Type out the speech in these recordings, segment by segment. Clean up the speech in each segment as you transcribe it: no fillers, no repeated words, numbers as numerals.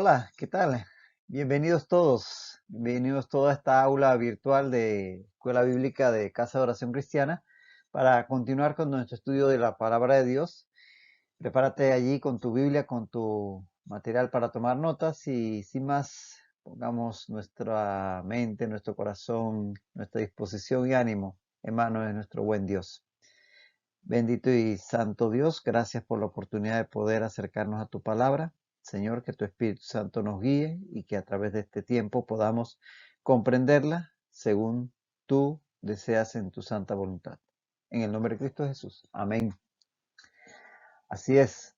Hola, ¿qué tal? Bienvenidos todos a esta aula virtual de Escuela Bíblica de Casa de Oración Cristiana para continuar con nuestro estudio de la Palabra de Dios. Prepárate allí con tu Biblia, con tu material para tomar notas y sin más, pongamos nuestra mente, nuestro corazón, nuestra disposición y ánimo en manos de nuestro buen Dios. Bendito y santo Dios, gracias por la oportunidad de poder acercarnos a tu palabra. Señor, que tu Espíritu Santo nos guíe y que a través de este tiempo podamos comprenderla según tú deseas en tu santa voluntad. En el nombre de Cristo Jesús. Amén. Así es.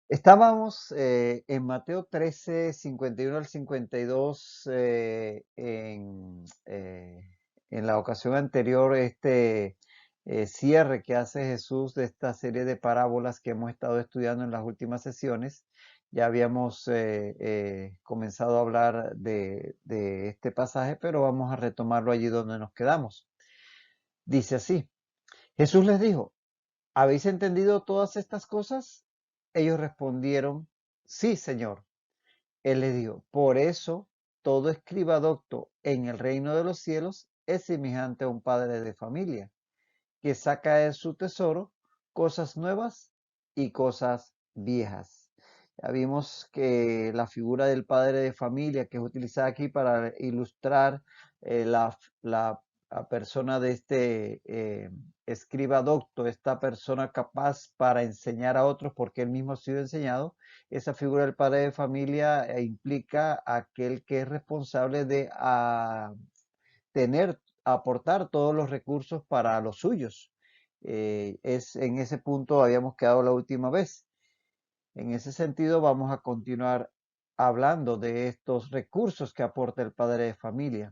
Estábamos en Mateo 13, 51 al 52 en la ocasión anterior, cierre que hace Jesús de esta serie de parábolas que hemos estado estudiando en las últimas sesiones. Ya habíamos comenzado a hablar de este pasaje, pero vamos a retomarlo allí donde nos quedamos. Dice así, Jesús les dijo, ¿habéis entendido todas estas cosas? Ellos respondieron, sí, Señor. Él les dijo, por eso todo escriba docto en el reino de los cielos es semejante a un padre de familia, que saca de su tesoro cosas nuevas y cosas viejas. Ya vimos que la figura del padre de familia que es utilizada aquí para ilustrar la persona de escriba docto, esta persona capaz para enseñar a otros porque él mismo ha sido enseñado. Esa figura del padre de familia implica aquel que es responsable de aportar todos los recursos para los suyos. En ese punto habíamos quedado la última vez. En ese sentido, vamos a continuar hablando de estos recursos que aporta el padre de familia.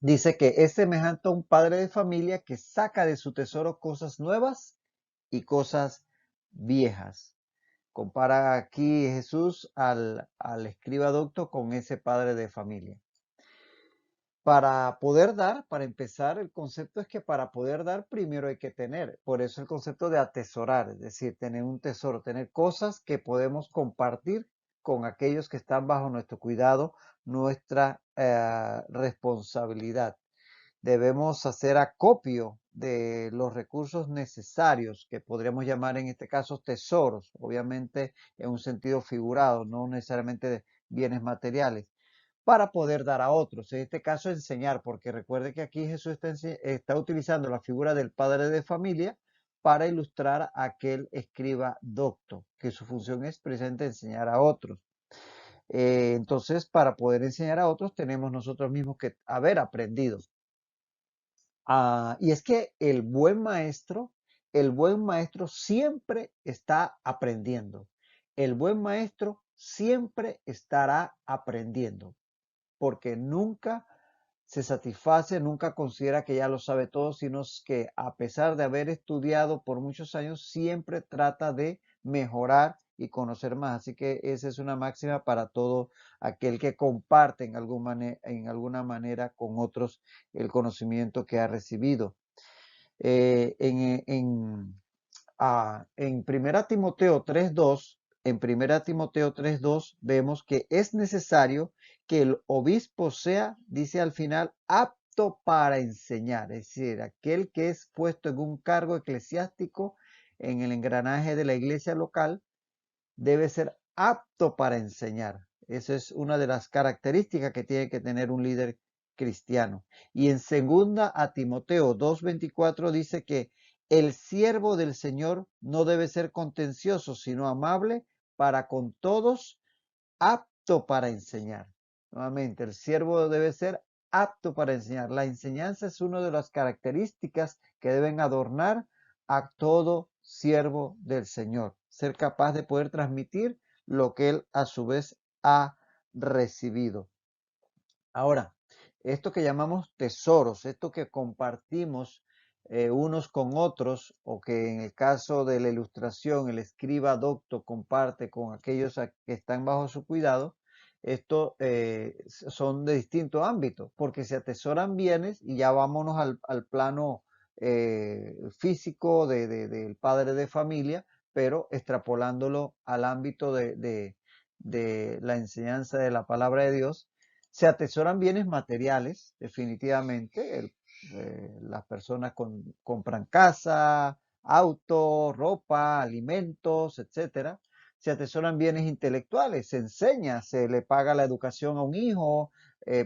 Dice que es semejante a un padre de familia que saca de su tesoro cosas nuevas y cosas viejas. Compara aquí Jesús al escriba docto con ese padre de familia. Para poder dar, para empezar, el concepto es que para poder dar primero hay que tener. Por eso el concepto de atesorar, es decir, tener un tesoro, tener cosas que podemos compartir con aquellos que están bajo nuestro cuidado, nuestra responsabilidad. Debemos hacer acopio de los recursos necesarios, que podríamos llamar en este caso tesoros, obviamente en un sentido figurado, no necesariamente de bienes materiales para poder dar a otros. En este caso, enseñar, porque recuerde que aquí Jesús está utilizando la figura del padre de familia para ilustrar a aquel escriba docto, que su función es precisamente enseñar a otros. Entonces, para poder enseñar a otros, tenemos nosotros mismos que haber aprendido. Y es que el buen maestro siempre está aprendiendo. El buen maestro siempre estará aprendiendo porque nunca se satisface, nunca considera que ya lo sabe todo, sino que a pesar de haber estudiado por muchos años, siempre trata de mejorar y conocer más. Así que esa es una máxima para todo aquel que comparte en alguna manera con otros el conocimiento que ha recibido. Eh, en, en, en Primera Timoteo 3:2, en Primera Timoteo 3:2 vemos que es necesario que el obispo sea, dice al final, apto para enseñar, es decir, aquel que es puesto en un cargo eclesiástico en el engranaje de la iglesia local debe ser apto para enseñar. Esa es una de las características que tiene que tener un líder cristiano. Y en segunda a Timoteo 2:24 dice que el siervo del Señor no debe ser contencioso, sino amable para con todos, apto para enseñar. Nuevamente, el siervo debe ser apto para enseñar. La enseñanza es una de las características que deben adornar a todo siervo del Señor. Ser capaz de poder transmitir lo que él a su vez ha recibido. Ahora, esto que llamamos tesoros, esto que compartimos unos con otros, o que en el caso de la ilustración el escriba docto comparte con aquellos que están bajo su cuidado, esto son de distintos ámbitos, porque se atesoran bienes y ya vámonos al plano físico del padre de familia, pero extrapolándolo al ámbito de la enseñanza de la palabra de Dios. Se atesoran bienes materiales, definitivamente. Las personas compran casa, auto, ropa, alimentos, etcétera. Se atesoran bienes intelectuales, se enseña, se le paga la educación a un hijo,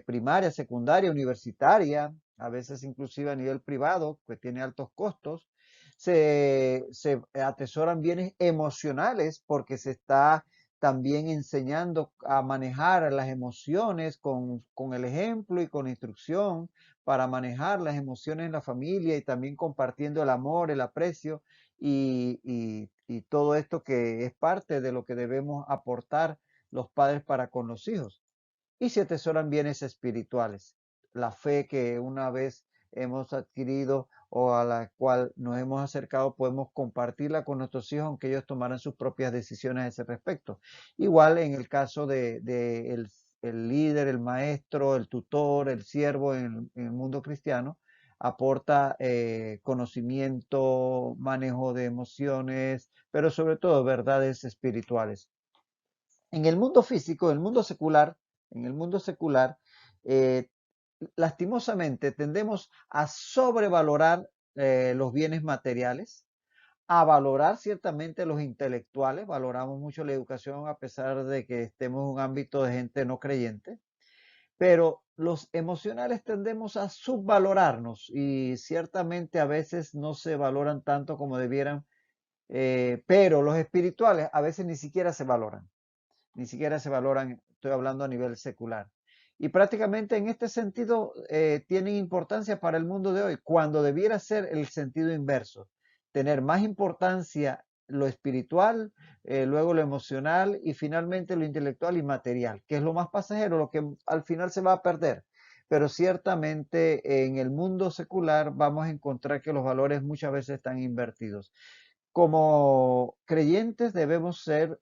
primaria, secundaria, universitaria, a veces inclusive a nivel privado, que tiene altos costos. Se atesoran bienes emocionales porque se está también enseñando a manejar las emociones con el ejemplo y con instrucción para manejar las emociones en la familia y también compartiendo el amor, el aprecio y todo esto que es parte de lo que debemos aportar los padres para con los hijos. Y se atesoran bienes espirituales, la fe que una vez hemos adquirido o a la cual nos hemos acercado, podemos compartirla con nuestros hijos, aunque ellos tomaran sus propias decisiones a ese respecto. Igual en el caso de el líder, el maestro, el tutor, el siervo en el mundo cristiano, aporta conocimiento, manejo de emociones, pero sobre todo verdades espirituales. En el mundo físico, en el mundo secular, eh, lastimosamente tendemos a sobrevalorar los bienes materiales, a valorar ciertamente los intelectuales, valoramos mucho la educación a pesar de que estemos en un ámbito de gente no creyente, pero los emocionales tendemos a subvalorarnos y ciertamente a veces no se valoran tanto como debieran, pero los espirituales a veces ni siquiera se valoran, ni siquiera se valoran, estoy hablando a nivel secular. Y prácticamente en este sentido tienen importancia para el mundo de hoy, cuando debiera ser el sentido inverso, tener más importancia lo espiritual, luego lo emocional y finalmente lo intelectual y material, que es lo más pasajero, lo que al final se va a perder. Pero ciertamente en el mundo secular vamos a encontrar que los valores muchas veces están invertidos. Como creyentes debemos ser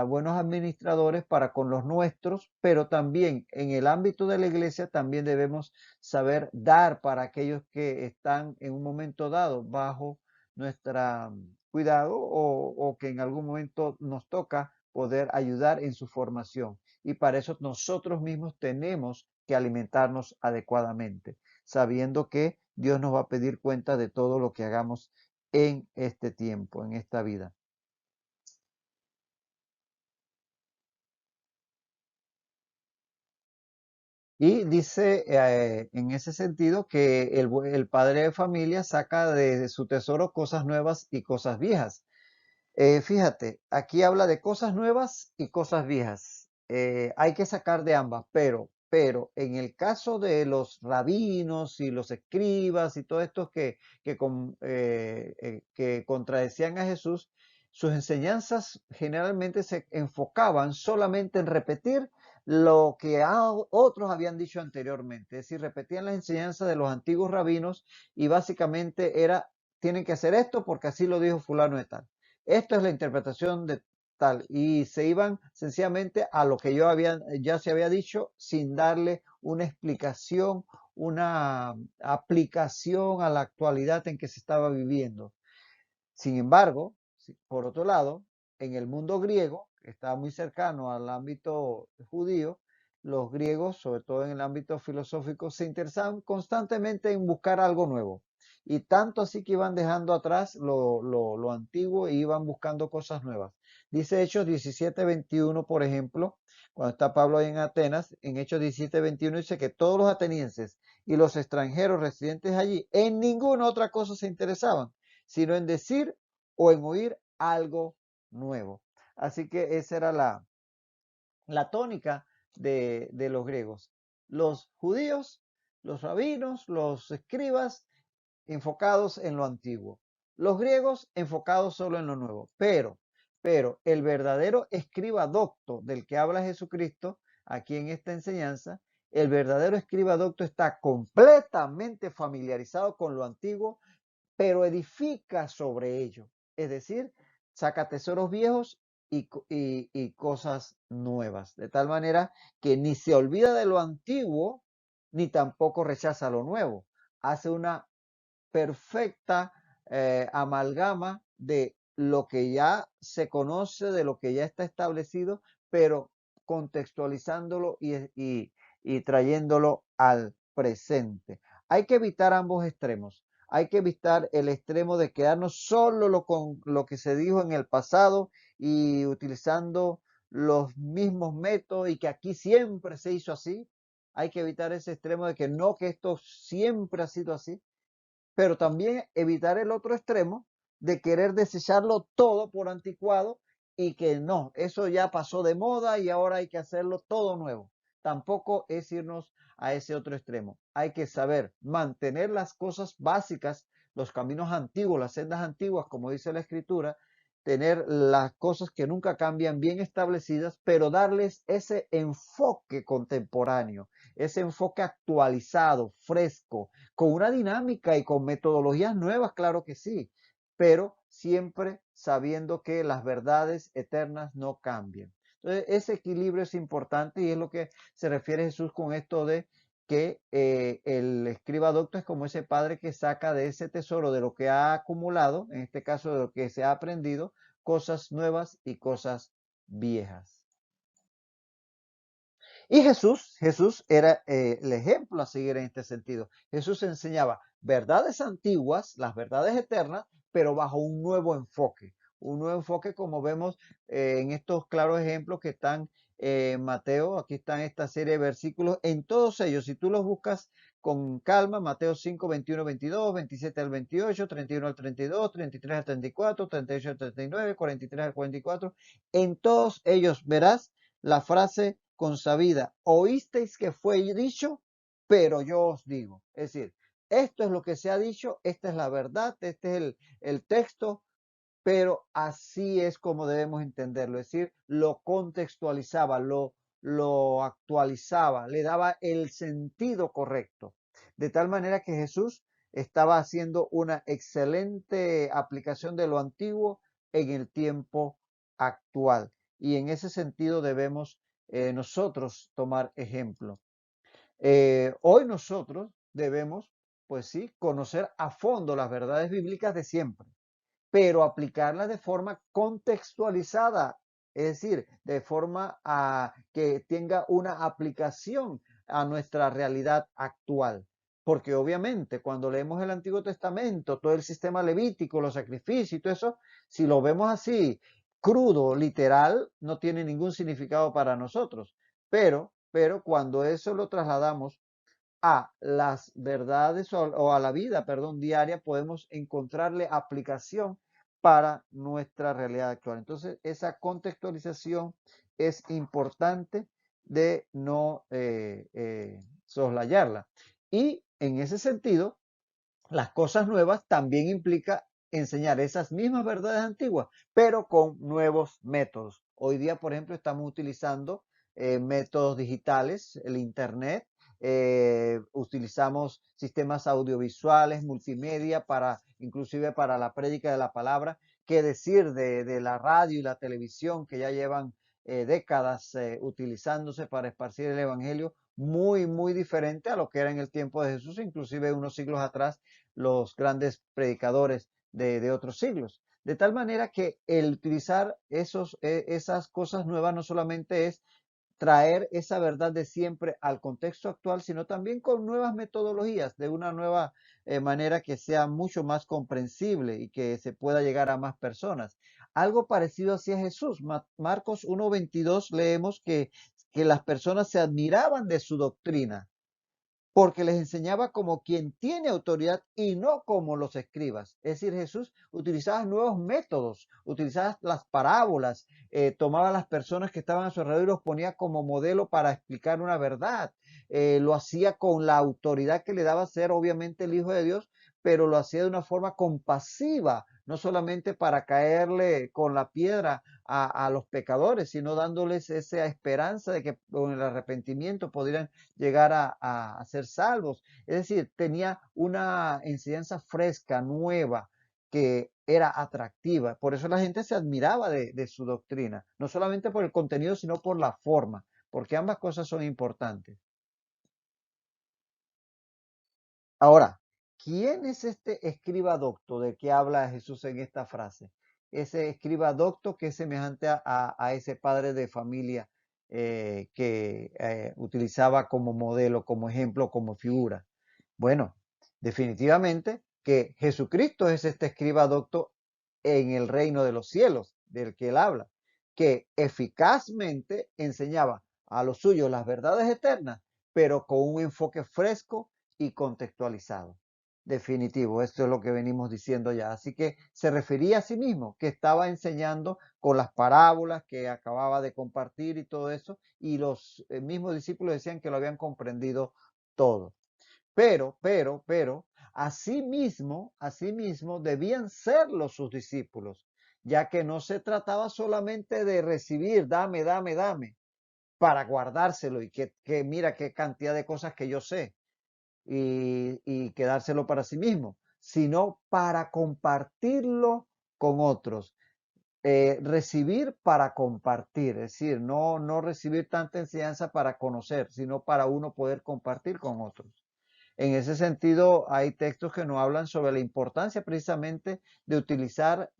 buenos administradores para con los nuestros, pero también en el ámbito de la iglesia también debemos saber dar para aquellos que están en un momento dado bajo nuestra cuidado o que en algún momento nos toca poder ayudar en su formación. Y para eso nosotros mismos tenemos que alimentarnos adecuadamente, sabiendo que Dios nos va a pedir cuenta de todo lo que hagamos en este tiempo, en esta vida. Y dice en ese sentido que el padre de familia saca de su tesoro cosas nuevas y cosas viejas. Fíjate, aquí habla de cosas nuevas y cosas viejas. Hay que sacar de ambas, pero en el caso de los rabinos y los escribas y todos estos que contradecían a Jesús, sus enseñanzas generalmente se enfocaban solamente en repetir lo que otros habían dicho anteriormente. Es decir, repetían las enseñanzas de los antiguos rabinos y básicamente era, tienen que hacer esto porque así lo dijo fulano de tal. Esto es la interpretación de tal. Y se iban sencillamente a lo que ya se había dicho sin darle una explicación, una aplicación a la actualidad en que se estaba viviendo. Sin embargo, por otro lado, en el mundo griego, que estaba muy cercano al ámbito judío, los griegos, sobre todo en el ámbito filosófico, se interesaban constantemente en buscar algo nuevo. Y tanto así que iban dejando atrás lo antiguo e iban buscando cosas nuevas. Dice Hechos 17:21, por ejemplo, cuando está Pablo ahí en Atenas, en Hechos 17:21 dice que todos los atenienses y los extranjeros residentes allí en ninguna otra cosa se interesaban, sino en decir o en oír algo nuevo. Así que esa era la tónica de los griegos. Los judíos, los rabinos, los escribas, enfocados en lo antiguo. Los griegos enfocados solo en lo nuevo. Pero el verdadero escriba docto del que habla Jesucristo, aquí en esta enseñanza, el verdadero escriba docto está completamente familiarizado con lo antiguo, pero edifica sobre ello. Es decir, saca tesoros viejos y cosas nuevas, de tal manera que ni se olvida de lo antiguo, ni tampoco rechaza lo nuevo. Hace una perfecta amalgama de lo que ya se conoce, de lo que ya está establecido, pero contextualizándolo y trayéndolo al presente. Hay que evitar ambos extremos. Hay que evitar el extremo de quedarnos solo con lo que se dijo en el pasado y utilizando los mismos métodos y que aquí siempre se hizo así. Hay que evitar ese extremo de que no, que esto siempre ha sido así, pero también evitar el otro extremo de querer desecharlo todo por anticuado y que no, eso ya pasó de moda y ahora hay que hacerlo todo nuevo. Tampoco es irnos a ese otro extremo. Hay que saber mantener las cosas básicas, los caminos antiguos, las sendas antiguas, como dice la Escritura, tener las cosas que nunca cambian bien establecidas, pero darles ese enfoque contemporáneo, ese enfoque actualizado, fresco, con una dinámica y con metodologías nuevas, claro que sí, pero siempre sabiendo que las verdades eternas no cambian. Entonces, ese equilibrio es importante y es lo que se refiere Jesús con esto de que el escriba docto es como ese padre que saca de ese tesoro, de lo que ha acumulado, en este caso de lo que se ha aprendido, cosas nuevas y cosas viejas. Y Jesús era el ejemplo a seguir en este sentido. Jesús enseñaba verdades antiguas, las verdades eternas, pero bajo un nuevo enfoque. Un nuevo enfoque como vemos en estos claros ejemplos que están en Mateo. Aquí están esta serie de versículos. En todos ellos, si tú los buscas con calma, Mateo 5, 21, 22, 27 al 28, 31 al 32, 33 al 34, 38 al 39, 43 al 44. En todos ellos verás la frase consabida, oísteis que fue dicho, pero yo os digo. Es decir, esto es lo que se ha dicho, esta es la verdad, este es el texto, pero así es como debemos entenderlo. Es decir, lo contextualizaba, lo actualizaba, le daba el sentido correcto. De tal manera que Jesús estaba haciendo una excelente aplicación de lo antiguo en el tiempo actual. Y en ese sentido debemos nosotros tomar ejemplo. Hoy nosotros debemos, pues sí, conocer a fondo las verdades bíblicas de siempre, pero aplicarlas de forma contextualizada, es decir, de forma a que tenga una aplicación a nuestra realidad actual. Porque obviamente cuando leemos el Antiguo Testamento, todo el sistema levítico, los sacrificios y todo eso, si lo vemos así, crudo, literal, no tiene ningún significado para nosotros. Pero cuando eso lo trasladamos a las verdades o a la vida, perdón, diaria, podemos encontrarle aplicación para nuestra realidad actual. Entonces, esa contextualización es importante de no soslayarla. Y en ese sentido, las cosas nuevas también implica enseñar esas mismas verdades antiguas, pero con nuevos métodos. Hoy día, por ejemplo, estamos utilizando métodos digitales, el Internet, utilizamos sistemas audiovisuales, multimedia, inclusive para la prédica de la palabra. ¿Qué decir de la radio y la televisión que ya llevan décadas utilizándose para esparcir el Evangelio? Muy, muy diferente a lo que era en el tiempo de Jesús, inclusive unos siglos atrás, los grandes predicadores de otros siglos. De tal manera que el utilizar esas cosas nuevas no solamente es traer esa verdad de siempre al contexto actual, sino también con nuevas metodologías, de una nueva manera que sea mucho más comprensible y que se pueda llegar a más personas. Algo parecido hacía Jesús. Marcos 1:22 leemos que las personas se admiraban de su doctrina porque les enseñaba como quien tiene autoridad y no como los escribas. Es decir, Jesús utilizaba nuevos métodos, utilizaba las parábolas, tomaba a las personas que estaban a su alrededor y los ponía como modelo para explicar una verdad. Lo hacía con la autoridad que le daba ser obviamente el Hijo de Dios, pero lo hacía de una forma compasiva, no solamente para caerle con la piedra a los pecadores, sino dándoles esa esperanza de que con el arrepentimiento podrían llegar a ser salvos. Es decir, tenía una enseñanza fresca, nueva, que era atractiva. Por eso la gente se admiraba de su doctrina, no solamente por el contenido, sino por la forma, porque ambas cosas son importantes. Ahora, ¿quién es este escriba docto de que habla Jesús en esta frase? ese escriba docto que es semejante a ese padre de familia que utilizaba como modelo, como ejemplo, como figura. Bueno, definitivamente que Jesucristo es este escriba docto en el reino de los cielos, del que él habla, que eficazmente enseñaba a los suyos las verdades eternas, pero con un enfoque fresco y contextualizado. Definitivo, esto es lo que venimos diciendo ya. Así que se refería a sí mismo, que estaba enseñando con las parábolas que acababa de compartir y todo eso, y los mismos discípulos decían que lo habían comprendido todo. Pero, asimismo debían serlo sus discípulos, ya que no se trataba solamente de recibir, dame, para guardárselo y que mira qué cantidad de cosas que yo sé y quedárselo para sí mismo, sino para compartirlo con otros. Recibir para compartir, es decir, no recibir tanta enseñanza para conocer, sino para uno poder compartir con otros. En ese sentido, hay textos que nos hablan sobre la importancia precisamente de utilizar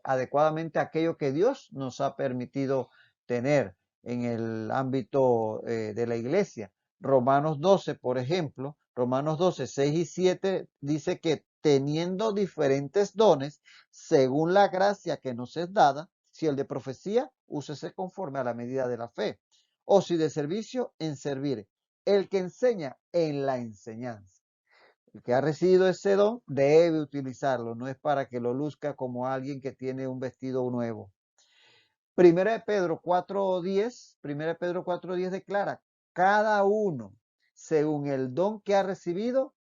adecuadamente aquello que Dios nos ha permitido tener en el ámbito de la iglesia. Romanos 12, por ejemplo, Romanos 12, 6 y 7 dice que teniendo diferentes dones, según la gracia que nos es dada, si el de profecía, úsese conforme a la medida de la fe, o si de servicio, en servir, el que enseña en la enseñanza. El que ha recibido ese don debe utilizarlo, no es para que lo luzca como alguien que tiene un vestido nuevo. Primera de Pedro 4:10, Primera de Pedro 4:10 declara, cada uno, según el don que ha recibido,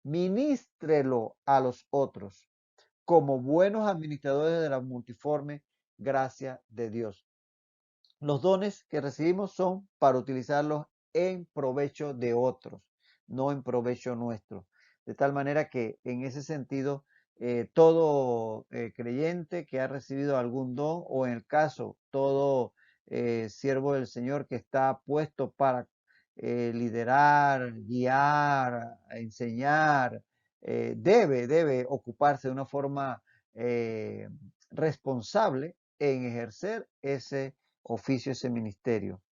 ministrelo a los otros, como buenos administradores de la multiforme gracia de Dios. Los dones que recibimos son para utilizarlos en provecho de otros, no en provecho nuestro. De tal manera que en ese sentido, todo creyente que ha recibido algún don o en el caso, todo siervo del Señor que está puesto para liderar, guiar, enseñar, debe ocuparse de una forma responsable en ejercer ese oficio, ese ministerio.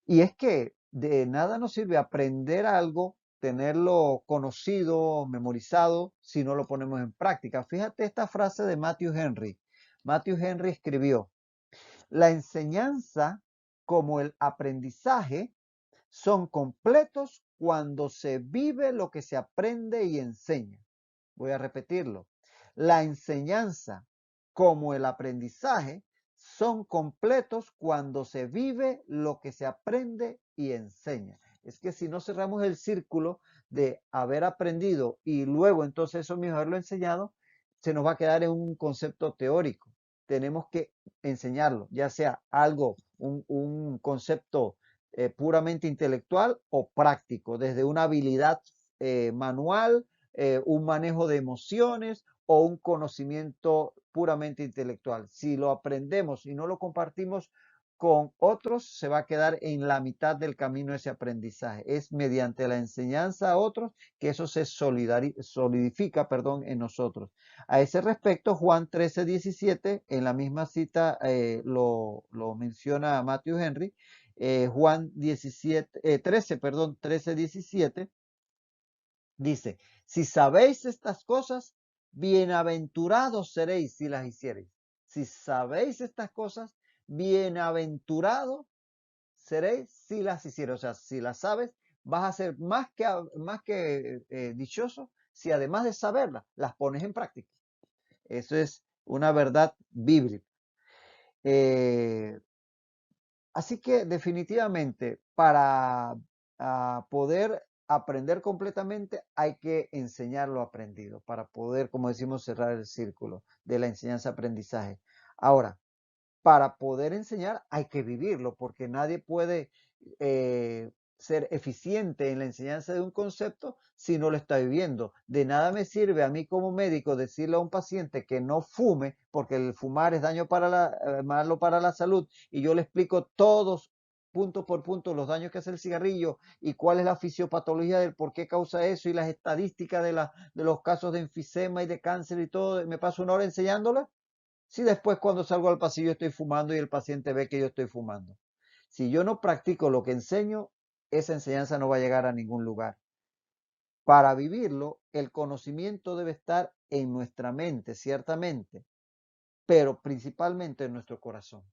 Y es que de nada nos sirve aprender algo, tenerlo conocido, memorizado, si no lo ponemos en práctica. Fíjate esta frase de Matthew Henry. Matthew Henry escribió, la enseñanza como el aprendizaje son completos cuando se vive lo que se aprende y enseña. Voy a repetirlo. La enseñanza como el aprendizaje son completos cuando se vive lo que se aprende y enseña. Es que si no cerramos el círculo de haber aprendido y luego entonces eso mismo haberlo enseñado, se nos va a quedar en un concepto teórico. Tenemos que enseñarlo, ya sea algo, un concepto puramente intelectual o práctico, desde una habilidad manual, un manejo de emociones o un conocimiento puramente intelectual. Si lo aprendemos y no lo compartimos con otros, se va a quedar en la mitad del camino ese aprendizaje. Es mediante la enseñanza a otros que eso se solidifica, en nosotros. A ese respecto, Juan 13:17, en la misma cita lo menciona Matthew Henry, Juan 13:17, dice, si sabéis estas cosas, bienaventurados seréis si las hiciereis. Si sabéis estas cosas, bienaventurados seréis si las hiciereis. O sea, si las sabes, vas a ser más que dichoso si además de saberlas, las pones en práctica. Eso es una verdad bíblica. Eh, Así que definitivamente para poder aprender completamente hay que enseñar lo aprendido para poder, como decimos, cerrar el círculo de la enseñanza-aprendizaje. Ahora, para poder enseñar hay que vivirlo, porque nadie puede ser eficiente en la enseñanza de un concepto si no lo está viviendo. De nada me sirve a mí como médico decirle a un paciente que no fume, porque el fumar es malo para la salud, y yo le explico todos punto por punto los daños que hace el cigarrillo y cuál es la fisiopatología del por qué causa eso y las estadísticas de los casos de enfisema y de cáncer y todo. Me paso una hora enseñándola Si después cuando salgo al pasillo estoy fumando y el paciente ve que yo estoy fumando. Si yo no practico lo que enseño, esa enseñanza no va a llegar a ningún lugar. Para vivirlo, el conocimiento debe estar en nuestra mente, ciertamente, pero principalmente en nuestro corazón.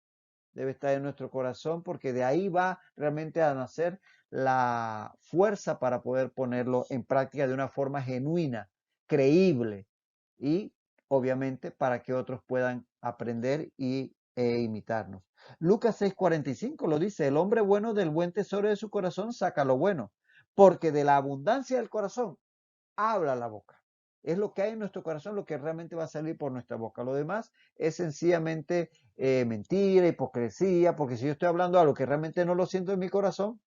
Debe estar en nuestro corazón porque de ahí va realmente a nacer la fuerza para poder ponerlo en práctica de una forma genuina, creíble y obviamente para que otros puedan aprender e imitarnos. Lucas 6:45 lo dice: el hombre bueno del buen tesoro de su corazón saca lo bueno, porque de la abundancia del corazón habla la boca. Es lo que hay en nuestro corazón, lo que realmente va a salir por nuestra boca. Lo demás es sencillamente mentira, hipocresía, porque si yo estoy hablando algo que realmente no lo siento en mi corazón,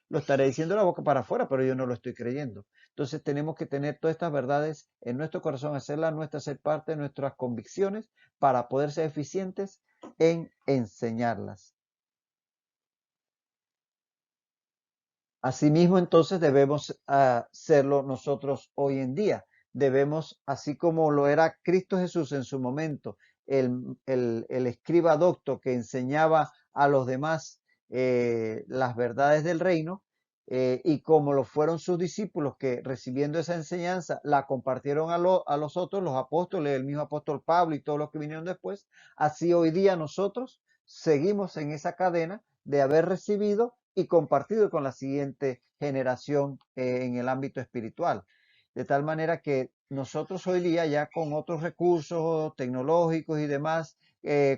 lo estaré diciendo de la boca para afuera, pero yo no lo estoy creyendo. Entonces tenemos que tener todas estas verdades en nuestro corazón, hacerlas nuestras, ser parte de nuestras convicciones para poder ser eficientes en enseñarlas. Asimismo, entonces debemos hacerlo nosotros hoy en día. Debemos, así como lo era Cristo Jesús en su momento, el escriba docto que enseñaba a los demás las verdades del reino, y como lo fueron sus discípulos que recibiendo esa enseñanza la compartieron a los otros, los apóstoles, el mismo apóstol Pablo y todos los que vinieron después, así hoy día nosotros seguimos en esa cadena de haber recibido y compartido con la siguiente generación en el ámbito espiritual. De tal manera que nosotros hoy día ya con otros recursos tecnológicos y demás,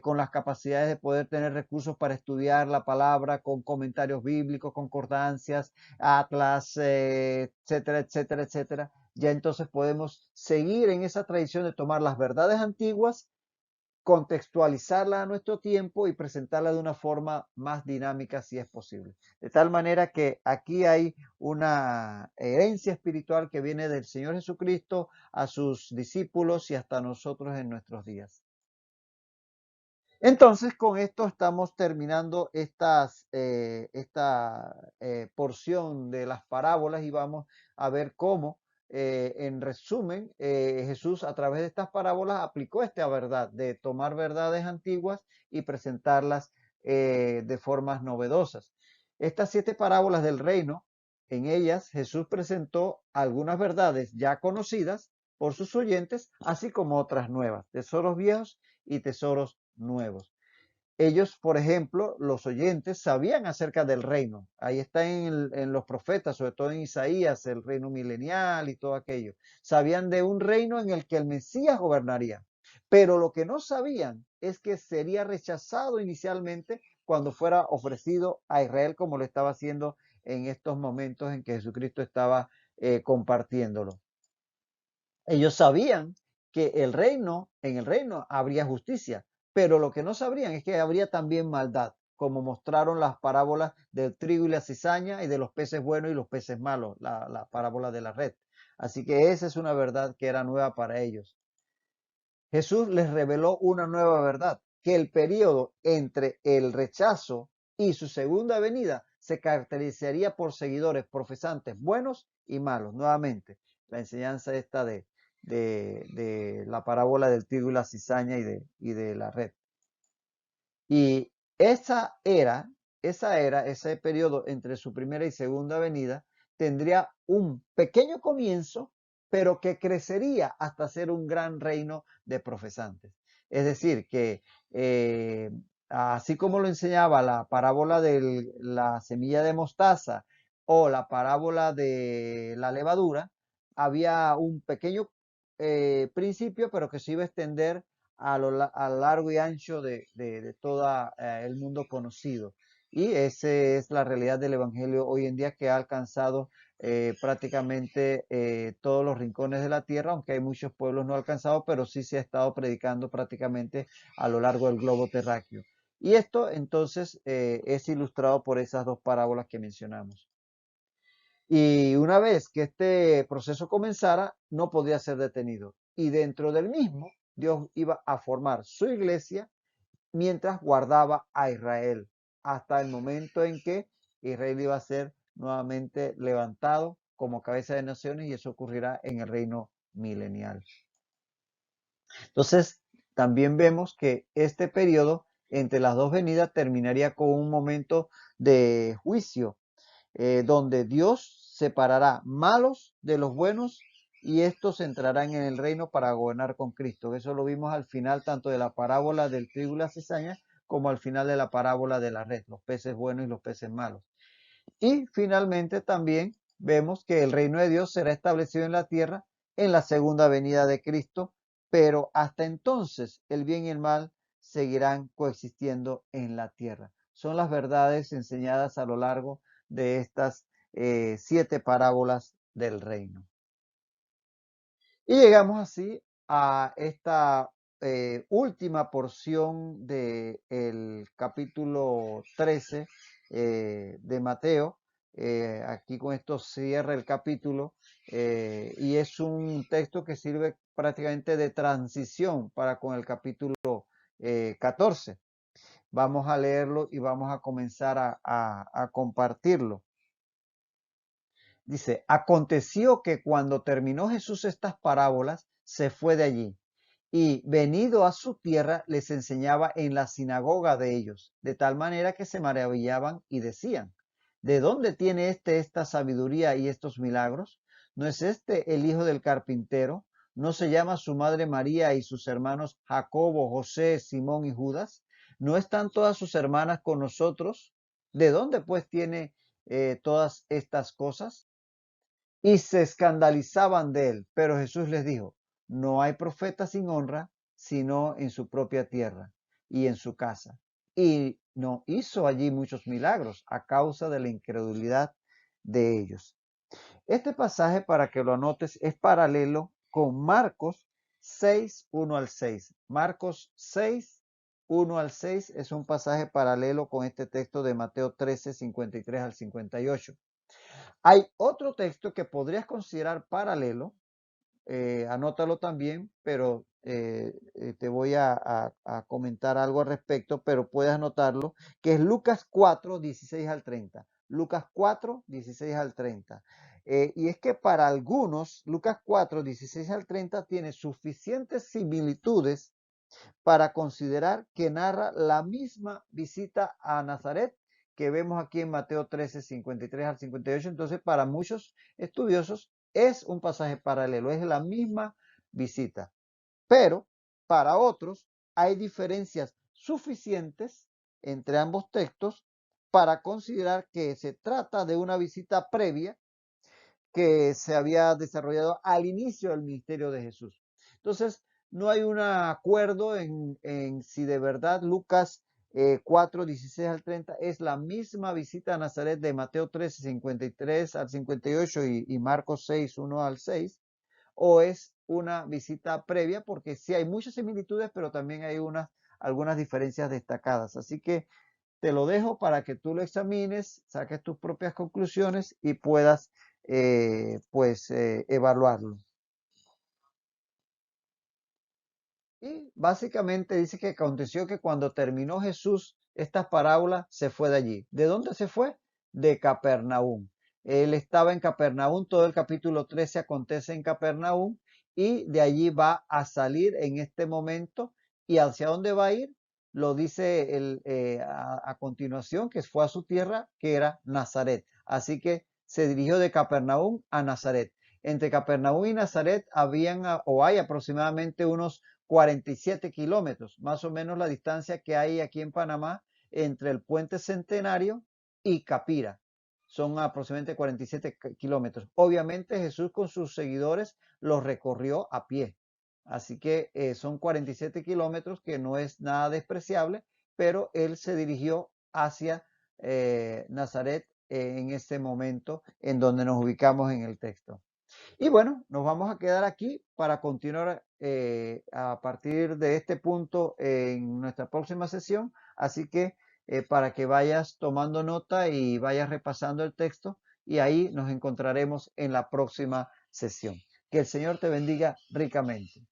con las capacidades de poder tener recursos para estudiar la palabra, con comentarios bíblicos, concordancias, atlas, etcétera, etcétera, etcétera, ya entonces podemos seguir en esa tradición de tomar las verdades antiguas, contextualizarla a nuestro tiempo y presentarla de una forma más dinámica si es posible. De tal manera que aquí hay una herencia espiritual que viene del Señor Jesucristo a sus discípulos y hasta nosotros en nuestros días. Entonces, con esto estamos terminando esta porción de las parábolas y vamos a ver cómo, en resumen, Jesús a través de estas parábolas aplicó esta verdad de tomar verdades antiguas y presentarlas de formas novedosas. Estas 7 parábolas del reino, en ellas Jesús presentó algunas verdades ya conocidas por sus oyentes, así como otras nuevas, tesoros viejos y tesoros nuevos. Ellos, por ejemplo, los oyentes sabían acerca del reino. Ahí está en los profetas, sobre todo en Isaías, el reino milenial y todo aquello. Sabían de un reino en el que el Mesías gobernaría. Pero lo que no sabían es que sería rechazado inicialmente cuando fuera ofrecido a Israel, como lo estaba haciendo en estos momentos en que Jesucristo estaba compartiéndolo. Ellos sabían que en el reino habría justicia, pero lo que no sabrían es que habría también maldad, como mostraron las parábolas del trigo y la cizaña y de los peces buenos y los peces malos, la parábola de la red. Así que esa es una verdad que era nueva para ellos. Jesús les reveló una nueva verdad, que el periodo entre el rechazo y su segunda venida se caracterizaría por seguidores profesantes buenos y malos. Nuevamente, la enseñanza esta de la parábola del trigo y la cizaña y de la red. Y ese periodo entre su primera y segunda venida, tendría un pequeño comienzo, pero que crecería hasta ser un gran reino de profesantes. Es decir, que así como lo enseñaba la parábola de la semilla de mostaza o la parábola de la levadura, había un pequeño principio, pero que se iba a extender a lo largo y ancho de todo el mundo conocido. Y esa es la realidad del Evangelio hoy en día, que ha alcanzado prácticamente todos los rincones de la tierra, aunque hay muchos pueblos no alcanzados, pero sí se ha estado predicando prácticamente a lo largo del globo terráqueo. Y esto entonces es ilustrado por esas 2 parábolas que mencionamos. Y una vez que este proceso comenzara, no podía ser detenido. Y dentro del mismo, Dios iba a formar su iglesia mientras guardaba a Israel, hasta el momento en que Israel iba a ser nuevamente levantado como cabeza de naciones, y eso ocurrirá en el reino milenial. Entonces, También vemos que este periodo entre las dos venidas terminaría con un momento de juicio, donde Dios separará malos de los buenos y estos entrarán en el reino para gobernar con Cristo. Eso lo vimos al final tanto de la parábola del trigo y la cizaña como al final de la parábola de la red, los peces buenos y los peces malos. Y finalmente también vemos que el reino de Dios será establecido en la tierra en la segunda venida de Cristo, pero hasta entonces el bien y el mal seguirán coexistiendo en la tierra. Son las verdades enseñadas a lo largo de estas 7 parábolas del reino. Y llegamos así a esta última porción del capítulo 13 de Mateo. Aquí con esto cierra el capítulo y es un texto que sirve prácticamente de transición para con el capítulo 14. Vamos a leerlo y vamos a comenzar a compartirlo. Dice, aconteció que cuando terminó Jesús estas parábolas, se fue de allí y venido a su tierra les enseñaba en la sinagoga de ellos, de tal manera que se maravillaban y decían, ¿de dónde tiene esta sabiduría y estos milagros? ¿No es este el hijo del carpintero? ¿No se llama su madre María y sus hermanos Jacobo, José, Simón y Judas? ¿No están todas sus hermanas con nosotros? ¿De dónde pues tiene todas estas cosas? Y se escandalizaban de él. Pero Jesús les dijo, no hay profeta sin honra, sino en su propia tierra y en su casa. Y no hizo allí muchos milagros a causa de la incredulidad de ellos. Este pasaje, para que lo anotes, es paralelo con Marcos 6, 1 al 6. Marcos 6, 1 al 6 es un pasaje paralelo con este texto de Mateo 13, 53 al 58. Hay otro texto que podrías considerar paralelo, anótalo también, pero te voy a comentar algo al respecto, pero puedes anotarlo, que es Lucas 4, 16 al 30. Lucas 4, 16 al 30. Y es que para algunos, Lucas 4, 16 al 30 tiene suficientes similitudes para considerar que narra la misma visita a Nazaret que vemos aquí en Mateo 13, 53 al 58. Entonces, para muchos estudiosos es un pasaje paralelo, es la misma visita. Pero para otros hay diferencias suficientes entre ambos textos para considerar que se trata de una visita previa que se había desarrollado al inicio del ministerio de Jesús. Entonces, no hay un acuerdo en si de verdad Lucas 4, 16 al 30 es la misma visita a Nazaret de Mateo 13, 53 al 58 y Marcos 6, 1 al 6, o es una visita previa, porque sí hay muchas similitudes, pero también hay algunas diferencias destacadas. Así que te lo dejo para que tú lo examines, saques tus propias conclusiones y puedas evaluarlo. Y básicamente dice que aconteció que cuando terminó Jesús estas parábolas, se fue de allí. ¿De dónde se fue? De Capernaum. Él estaba en Capernaum, todo el capítulo 13 acontece en Capernaum y de allí va a salir en este momento. ¿Y hacia dónde va a ir? Lo dice a continuación, que fue a su tierra, que era Nazaret. Así que se dirigió de Capernaum a Nazaret. Entre Capernaum y Nazaret hay aproximadamente unos 47 kilómetros, más o menos la distancia que hay aquí en Panamá entre el puente Centenario y Capira. Son aproximadamente 47 kilómetros. Obviamente Jesús con sus seguidores los recorrió a pie. Así que son 47 kilómetros, que no es nada despreciable, pero él se dirigió hacia Nazaret en este momento en donde nos ubicamos en el texto. Y bueno, nos vamos a quedar aquí para continuar a partir de este punto en nuestra próxima sesión. Así que para que vayas tomando nota y vayas repasando el texto y ahí nos encontraremos en la próxima sesión. Que el Señor te bendiga ricamente.